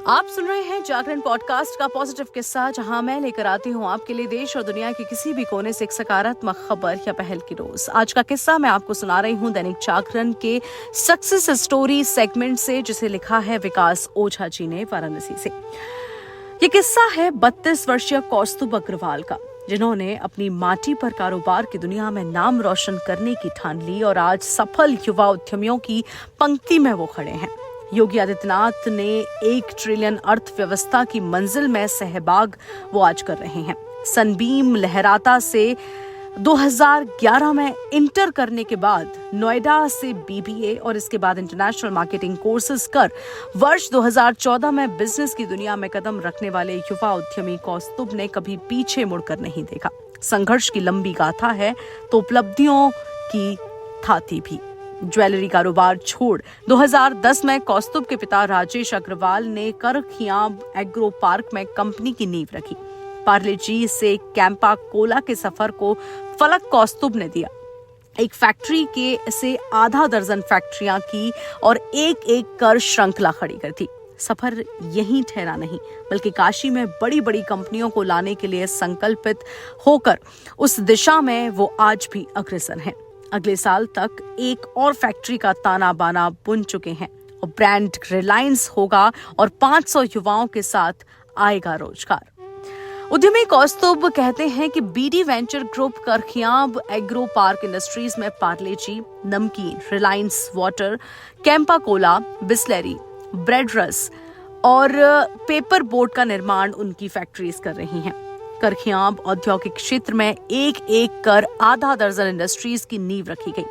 आप सुन रहे हैं जागरण पॉडकास्ट का पॉजिटिव किस्सा, जहां मैं लेकर आती हूं आपके लिए देश और दुनिया के किसी भी कोने से एक सकारात्मक खबर या पहल की रोज। आज का किस्सा मैं आपको सुना रही हूं दैनिक जागरण के सक्सेस स्टोरी सेगमेंट से, जिसे लिखा है विकास ओझा जी ने वाराणसी से। ये किस्सा है 32 वर्षीय कौस्तुभ अग्रवाल का, जिन्होंने अपनी माटी पर कारोबार की दुनिया में नाम रोशन करने की ठान ली और आज सफल युवा उद्यमियों की पंक्ति में वो खड़े हैं। योगी आदित्यनाथ ने 1 ट्रिलियन अर्थव्यवस्था की मंजिल में सहभाग वो आज कर रहे हैं। सनबीम लहराता से 2011 में इंटर करने के बाद नोएडा से बीबीए और इसके बाद इंटरनेशनल मार्केटिंग कोर्सेज कर वर्ष 2014 में बिजनेस की दुनिया में कदम रखने वाले युवा उद्यमी कौस्तुभ ने कभी पीछे मुड़कर नहीं देखा। संघर्ष की लंबी गाथा है तो उपलब्धियों की थाती भी। ज्वेलरी कारोबार छोड़ 2010 में कौस्तुभ के पिता राजेश अग्रवाल ने करखियाब एग्रो पार्क में कंपनी की नींव रखी। पार्ले जी से कैंपा कोला के सफर को फलक कौस्तुभ ने दिया। एक फैक्ट्री के से आधा दर्जन फैक्ट्रियां की और एक कर श्रृंखला खड़ी कर दी। सफर यहीं ठहरा नहीं, बल्कि काशी में बड़ी बड़ी कंपनियों को लाने के लिए संकल्पित होकर उस दिशा में वो आज भी अग्रसर हैं। अगले साल तक एक और फैक्ट्री का ताना बाना बुन चुके हैं और ब्रांड रिलायंस होगा और 500 युवाओं के साथ आएगा रोजगार। उद्यमी कौस्तुभ कहते हैं कि BD venture group Karkhiyab agro park industries में पार्ले जी, नमकीन, Reliance water, Campa cola, Bisleri, bread रस और पेपर बोट का निर्माण उनकी फैक्ट्रीज कर रही हैं। करखियाब औद्योगिक क्षेत्र में एक कर आधा दर्जन इंडस्ट्रीज की नींव रखी गई।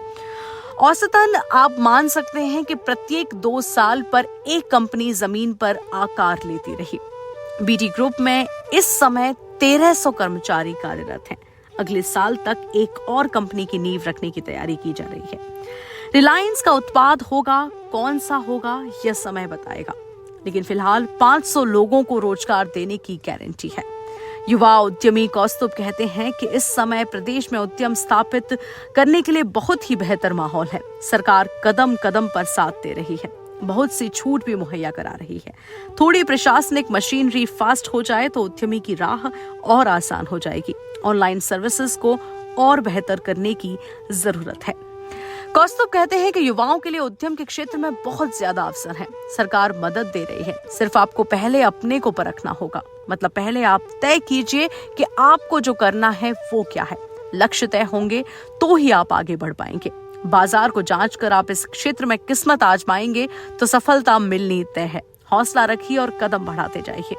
औसतन आप मान सकते हैं कि प्रत्येक 2 साल पर एक कंपनी जमीन पर आकार लेती रही। बीडी ग्रुप में इस समय 1300 कर्मचारी कार्यरत हैं। अगले साल तक एक और कंपनी की नींव रखने की तैयारी की जा रही है। रिलायंस का उत्पाद होगा, कौन सा होगा यह समय बताएगा, लेकिन फिलहाल 500 लोगों को रोजगार देने की गारंटी है। युवा उद्यमी कौस्तुभ कहते हैं कि इस समय प्रदेश में उद्यम स्थापित करने के लिए बहुत ही बेहतर माहौल है। सरकार कदम कदम पर साथ दे रही है, बहुत सी छूट भी मुहैया करा रही है। थोड़ी प्रशासनिक मशीनरी फास्ट हो जाए तो उद्यमी की राह और आसान हो जाएगी। ऑनलाइन सर्विसेज को और बेहतर करने की जरूरत है। कौस्तुभ कहते हैं कि युवाओं के लिए उद्यम के क्षेत्र में बहुत ज्यादा अवसर हैं। सरकार मदद दे रही है, सिर्फ आपको पहले अपने को परखना होगा। मतलब पहले आप तय कीजिए कि आपको जो करना है वो क्या है। लक्ष्य तय होंगे तो ही आप आगे बढ़ पाएंगे। बाजार को जांच कर आप इस क्षेत्र में किस्मत आजमाएंगे तो सफलता मिलनी तय है। हौसला रखिए और कदम बढ़ाते जाइए।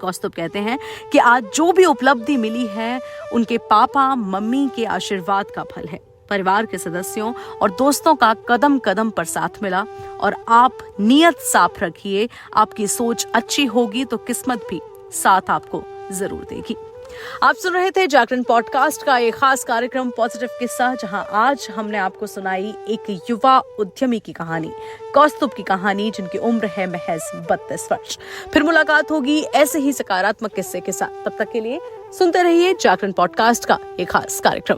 कौस्तुभ कहते हैं कि आज जो भी उपलब्धि मिली है उनके पापा मम्मी के आशीर्वाद का फल है। परिवार के सदस्यों और दोस्तों का कदम कदम पर साथ मिला और आप नियत साफ रखिए। आपकी सोच अच्छी होगी तो किस्मत भी साथ आपको जरूर देगी। आप सुन रहे थे जागरण पॉडकास्ट का एक खास कार्यक्रम पॉजिटिव किस्सा, जहां आज हमने आपको सुनाई एक युवा उद्यमी की कहानी, कौस्तुभ की कहानी, जिनकी उम्र है महज 32 वर्ष। फिर मुलाकात होगी ऐसे ही सकारात्मक किस्से के साथ। तब तक के लिए सुनते रहिए जागरण पॉडकास्ट का एक खास कार्यक्रम।